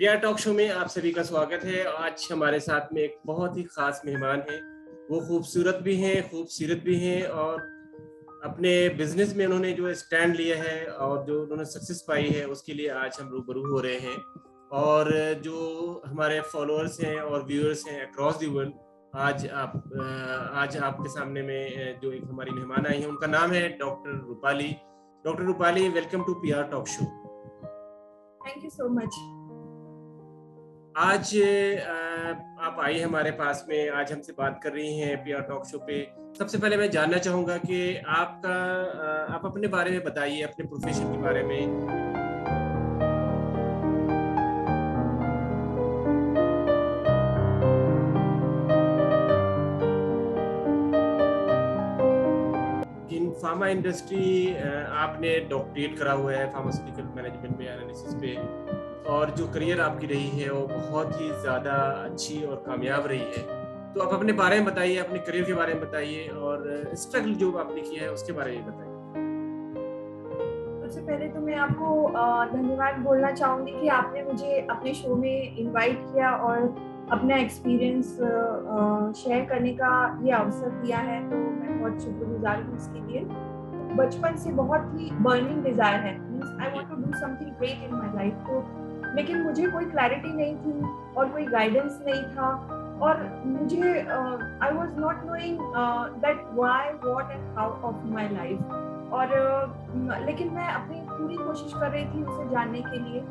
पिया talk show में आप सभी का स्वागत है। आज हमारे साथ में एक बहुत ही खास मेहमान है। वो खूबसूरत भी हैं, खूबसूरत भी हैं और अपने बिजनेस में उन्होंने जो स्टैंड लिया है और जो उन्होंने सक्सेस पाई है उसके लिए आज हम रूबरू हो रहे हैं। और जो हमारे फॉलोअर्स हैं और व्यूअर्स हैं अक्रॉस द वर्ल्ड, आज आपके सामने में जो एक हमारी मेहमान आई है उनका नाम है doctor Rupali. Doctor Rupali, welcome to Piya talk show. Thank you so much. आज आप आई हमारे पास में, आज हमसे बात कर रही हैं पिया टॉक शो पे। सबसे पहले मैं जानना चाहूँगा कि आप अपने बारे में बताइए, अपने प्रोफेशन के बारे में। इन फार्मा इंडस्ट्री आपने डॉक्टरेट करा हुआ है फार्मास्यूटिकल मैनेजमेंट में, एनालिसिस पे, और जो करियर आपकी रही है वो बहुत ही ज़्यादा अच्छी और कामयाब रही है। तो आप अपने बारे में बताइए, अपने करियर के बारे में बताइए और स्ट्रगल जो आपने किया है उसके बारे में बताइए। सबसे पहले तो मैं आपको धन्यवाद बोलना चाहूँगी कि आपने मुझे अपने शो में इनवाइट किया और अपना एक्सपीरियंस शेयर करने का ये अवसर दिया है, तो मैं बहुत शुक्रगुजार हूँ इसके लिए। बचपन से बहुत ही बर्निंग डिजायर है, means I want to do something great in my life, तो लेकिन मुझे कोई क्लैरिटी नहीं थी और कोई गाइडेंस नहीं था और मुझे I was not knowing that why what and how of my life. और लेकिन मैं अपनी पूरी कोशिश कर रही थी उसे जानने के लिए।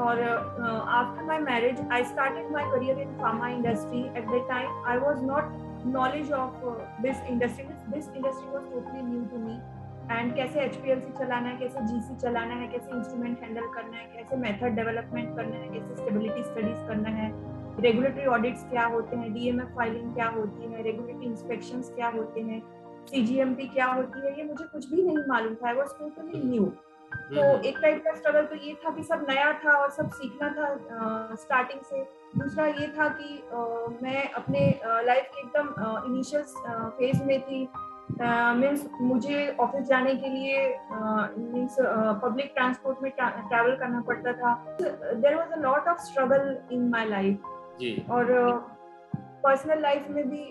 और after my marriage I started my career in pharma industry. At that time I was not knowledge of this industry. This industry was totally new to me. And कैसे HPLC चलाना है, कैसे GC चलाना है, कैसे इंस्ट्रूमेंट हैंडल करना है, कैसे मेथड डेवलपमेंट करना है, कैसे स्टेबिलिटी स्टडीज करना है, रेगुलेटरी ऑडिट्स क्या होते हैं, DMF फाइलिंग क्या होती है, रेगुलेटरी इंस्पेक्शंस क्या होते हैं, CGMP क्या होती है, ये मुझे कुछ भी नहीं मालूम था। I was totally new. तो एक टाइप का स्ट्रगल तो ये था कि सब नया था और सब सीखना था स्टार्टिंग से। दूसरा ये था कि मैं अपने लाइफ के एकदम इनिशियल फेज में थी। मीन्स मुझे ऑफिस जाने के लिए मीन्स पब्लिक ट्रांसपोर्ट में ट्रैवल करना पड़ता था। There was a lot of struggle in my life. और पर्सनल लाइफ में भी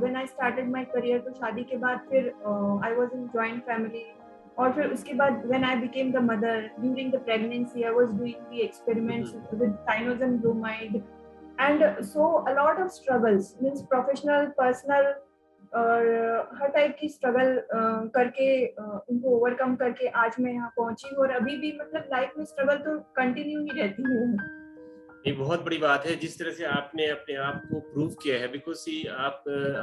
when I started my career, तो शादी के बाद फिर I was in joint family. और फिर उसके बाद when I became the mother, during the pregnancy I was doing the experiments with thiazide bromide, and so a lot of struggles, means professional, personal, और हर टाइप की struggle करके उनको overcome करके आज मैं यहाँ पहुंची हूँ। और अभी भी मतलब लाइफ में स्ट्रगल तो कंटिन्यू ही रहती है। ये बहुत बड़ी बात है जिस तरह से आपने अपने आप को प्रूव किया है, बिकॉज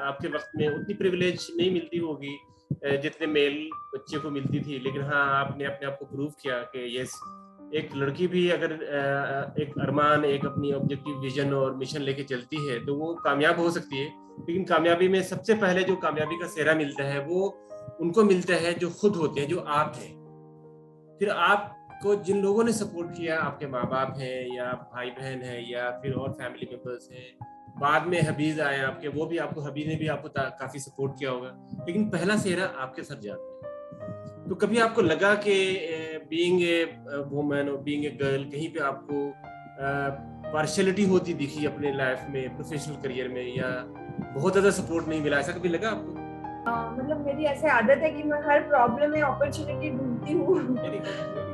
आपके वक्त में उतनी प्रिविलेज नहीं मिलती होगी जितने मेल बच्चे को मिलती थी, लेकिन हाँ आपने अपने आप को प्रूव किया कि यस, एक लड़की भी अगर एक अरमान, एक अपनी ऑब्जेक्टिव विजन और मिशन लेके चलती है तो वो कामयाब हो सकती है। लेकिन कामयाबी में सबसे पहले जो कामयाबी का सेहरा मिलता है वो उनको मिलता है जो खुद होते हैं, जो आप हैं। फिर आपको जिन लोगों ने सपोर्ट किया, आपके माँ बाप हैं या भाई बहन हैं या फिर और फैमिली मेंबर्स हैं, बाद में हबीज आए आपके, वो भी आपको, हबी ने भी आपको काफी सपोर्ट किया होगा, लेकिन पहला सेहरा आपके सर जाता है। तो कभी आपको लगा कि बीइंग ए वुमन और बीइंग ए गर्ल कहीं पे आपको पार्शियलिटी होती दिखी अपने लाइफ में, प्रोफेशनल करियर में, या बहुत ज्यादा सपोर्ट नहीं मिला, ऐसा कभी लगा आपको? मतलब मेरी ऐसे आदत है कि मैं हर प्रॉब्लम में अपॉर्चुनिटी ढूंढती हूँ।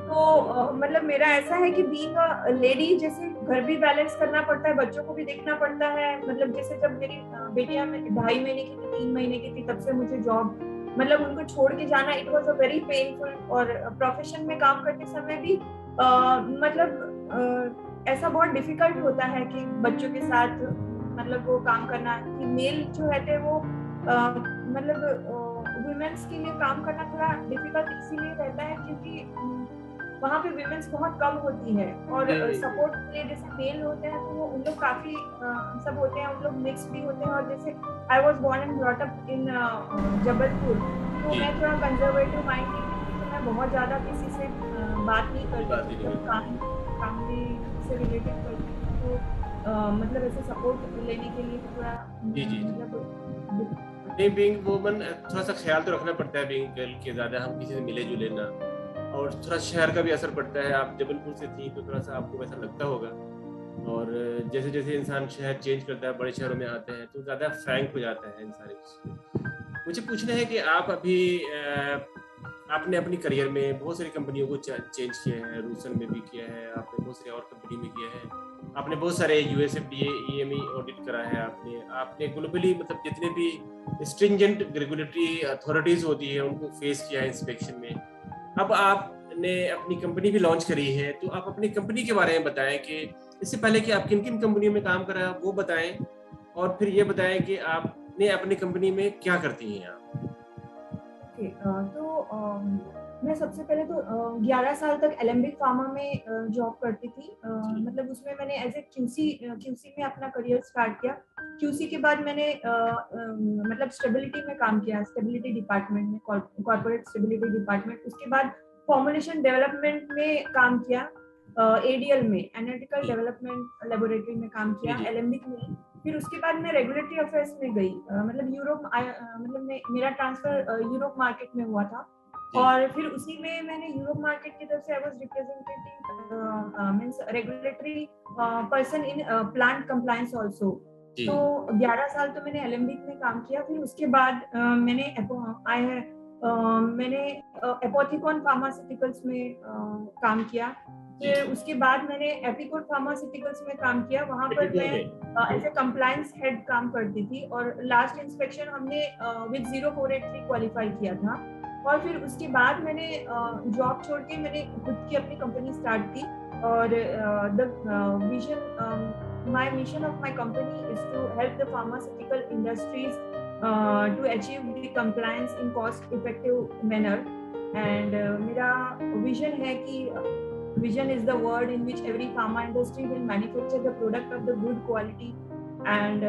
तो मतलब मेरा ऐसा है कि बीइंग अ लेडी, जैसे घर भी बैलेंस करना पड़ता है, बच्चों को भी देखना पड़ता है। मतलब जैसे जब मेरी बेटियां 2.5 महीने की थी, 3 महीने की थी, तब से मुझे जॉब, मतलब उनको छोड़ के जाना, it was a very painful. और प्रोफेशन में काम करते समय भी मतलब ऐसा बहुत डिफिकल्ट होता है कि बच्चों के साथ मतलब वो काम करना, कि मेल जो रहते हैं वो मतलब वुमेन्स के लिए काम करना थोड़ा डिफिकल्ट इसीलिए रहता है क्योंकि वहाँ पे वुमेन्स बहुत कम होती है। और सपोर्ट के लिए जैसे मेल होते हैं तो वो उन लोग काफी सब होते हैं, उन लोग मिक्स भी होते हैं। और जैसे I was born and brought up in Jabalpur, तो मैं थोड़ा कंजर्वेटिव माइंड की थी, तो मैं बहुत ज्यादा किसी से बात नहीं करती थी, काम से रिलेटेड करती थी। तो मतलब ऐसे सपोर्ट लेने के लिए थोड़ा मतलब बीइंग वुमन थोड़ा सा ख्याल तो रखना पड़ता है, बीइंग गर्ल के, ज्यादा हम किसी से मिले जुले ना, और थोड़ा शहर का भी असर पड़ता है। आप जबलपुर से थी तो थोड़ा सा आपको वैसा लगता होगा। जैसे जैसे इंसान शहर चेंज करता है, बड़े शहरों में आते हैं, तो ज़्यादा फ्रैंक हो जाता है इन सारी चीज़ों में। मुझे पूछना है कि आप अभी आपने अपनी करियर में बहुत सारी कंपनियों को चेंज किया है, रूसन में भी किया है, आपने बहुत सारी और कंपनी में किया है, आपने बहुत सारे यूएसएफडीए ईएमई ऑडिट करा है, आपने आपने ग्लोबली मतलब जितने भी स्ट्रिंजेंट रेगुलेटरी अथॉरिटीज होती है उनको फेस किया है इंस्पेक्शन में। अब आपने अपनी कंपनी भी लॉन्च करी है, तो आप अपनी कंपनी के बारे में बताएं कि इससे पहले कि आप किन किन कंपनियों में काम करा वो बताएं, और फिर ये बताएं कि आपने अपनी कंपनी में क्या करती हैं आप। ओके, तो मैं सबसे पहले तो 11 साल तक एलेम्बिक फार्मा में जॉब करती थी। मतलब उसमें मैंने एज ए क्यूसी में अपना करियर स्टार्ट किया। क्यूसी के बाद मैंने मतलब स्टेबिलिटी में काम किया, स्टेबिलिटी डिपार्टमेंट में, कॉर्पोरेट स्टेबिलिटी डिपार्टमेंट। उसके बाद फॉर्मुलेशन डेवलपमेंट में काम किया, एडीएल में, एनालिटिकल डेवलपमेंट लेबोरेटरी में काम किया एलेम्बिक में। फिर उसके बाद मैं रेगुलेटरी अफेयर्स में गई, मतलब यूरोप, मतलब मेरा ट्रांसफर यूरोप मार्केट में हुआ था। और फिर उसी में मैंने यूरोप मार्केट की तरफ से I was representing means regulatory person in plant compliance also. तो 11 साल तो मैंने एलेम्बिक में काम किया। फिर उसके बाद मैंने एपोथिकॉन फार्मास्यूटिकल्स में काम किया। फिर उसके बाद मैंने एपिकोर फार्मास्यूटिकल्स में काम किया, वहां पर मैं एज ए कंप्लायंस हेड काम करती थी। और लास्ट इंस्पेक्शन हमने विद 0483 क्वालिफाई किया था। और फिर उसके बाद मैंने जॉब छोड़ के मैंने खुद की अपनी कंपनी स्टार्ट की। और the vision, my mission of my company is to help the pharmaceutical industries to achieve the compliance in cost effective manner. And मेरा vision है कि vision is the word in which every pharma industry will manufacture the product of the good quality and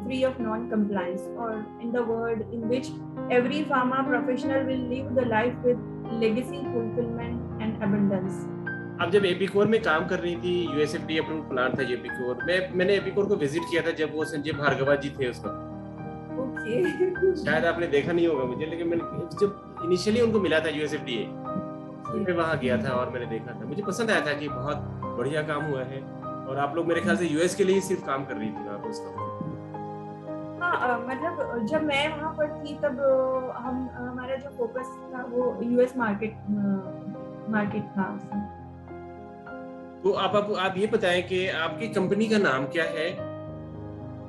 free of non-compliance, or in the word in which every pharma professional will live the life with legacy, fulfillment and abundance. आप जब एपिकोर में काम कर रही थी, USFD approved plant था एपिकोर, मैंने एपिकोर को विजिट किया था जब वो संजय भार्गवा जी थे उसका। शायद आपने देखा नहीं होगा मुझे, लेकिन मैंने जब इनिशियली उनको मिला था यूएसएफडीए, मैं वहाँ गया था और मैंने देखा था, मुझे पसंद आया था कि बहुत बढ़िया काम हुआ है। और आप लोग मेरे ख्याल से यूएस के लिए ही सिर्फ काम कर रही थी वहाँ पर उस वक्त। हाँ, मतलब जब मैं वहाँ पर थी तब हमारा जो फोकस था वो यूएस मार्केट था उसमें। तो आप ये बताएं कि आपकी कंपनी का नाम क्या है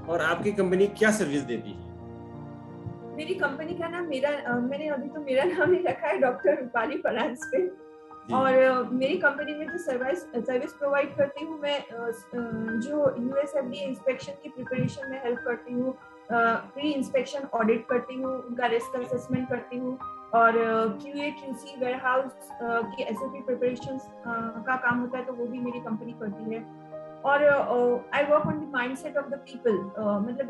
और आपकी कंपनी क्या सर्विस देती है? मेरी कंपनी का नाम, मैंने अभी तो मेरा नाम ही रखा है डॉक्टर रूपाली परांजपे। और मेरी कंपनी में जो सर्विस प्रोवाइड करती हूँ मैं, जो यूएसएफडीए इंस्पेक्शन की प्रिपरेशन में हेल्प करती हूँ, प्री इंस्पेक्शन ऑडिट करती हूँ, उनका रिस्क असेसमेंट करती हूँ, और क्यूए क्यूसी वेयरहाउस की एसओपी प्रिपरेशन का काम होता है तो वो भी मेरी कंपनी करती है। और I work on the mindset of the people, मतलब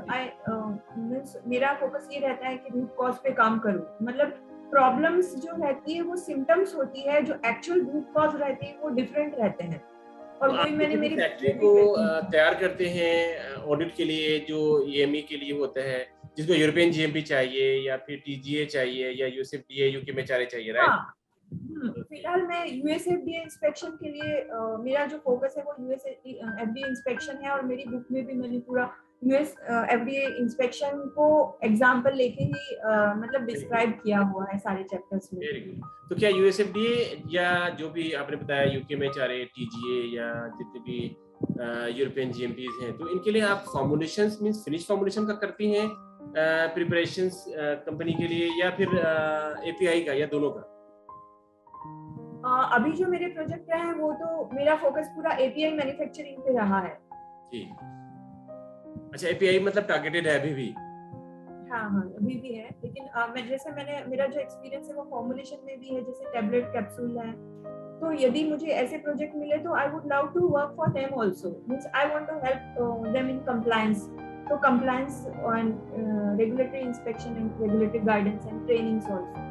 मेरा फोकस ये रहता है कि रूट कॉज पे काम करूं। मतलब प्रॉब्लम्स जो रहती है वो सिम्टम्स होती है, जो एक्चुअल रूट कॉज रहती है वो डिफरेंट रहते हैं। और तो वही मैंने मेरी फैक्ट्री को तैयार करते हैं ऑडिट के लिए, जो ईएमई के लिए होता है, जिसको यूरोपियन जीएमपी चाहिए या फिर टीजीए चाहिए या यूएसएफडीए यूके में चाहिए, राइट? फिलहाल मैं यूएसएफडीए इंस्पेक्शन के लिए मेरा जो फोकस है वो यूएसएफडीए इंस्पेक्शन है। और मेरी बुक में भी मैंने पूरा यूएसएफडीए इंस्पेक्शन को एग्जांपल लेके ही मतलब डिस्क्राइब किया हुआ है सारे चैप्टर्स में। Very good. तो क्या यूएसएफडीए या जो भी आपने बताया यूके में टीजीए या जितने भी यूरोपियन जीएमपीज हैं, तो इनके लिए आप फॉर्मुलेशंस मींस फिनिश फॉर्मुलेशन का करती हैं प्रिपरेशंस कंपनी के लिए, या फिर एपीआई का, या दोनों का? अभी जो मेरे प्रोजेक्ट रहे हैं वो तो मेरा फोकस पूरा एपीआई मैन्युफैक्चरिंग पे रहा है। जी, अच्छा, एपीआई मतलब टारगेटेड है अभी भी? हाँ, अभी भी है, लेकिन मेरा जो एक्सपीरियंस है वो फॉर्मुलेशन में भी है, जैसे टैबलेट कैप्सूल है। तो यदि मुझे ऐसे प्रोजेक्ट मिले तो I would love to work for them also, means I want to help them in compliance. तो compliance and regulatory inspection and regulatory guidance and trainings also.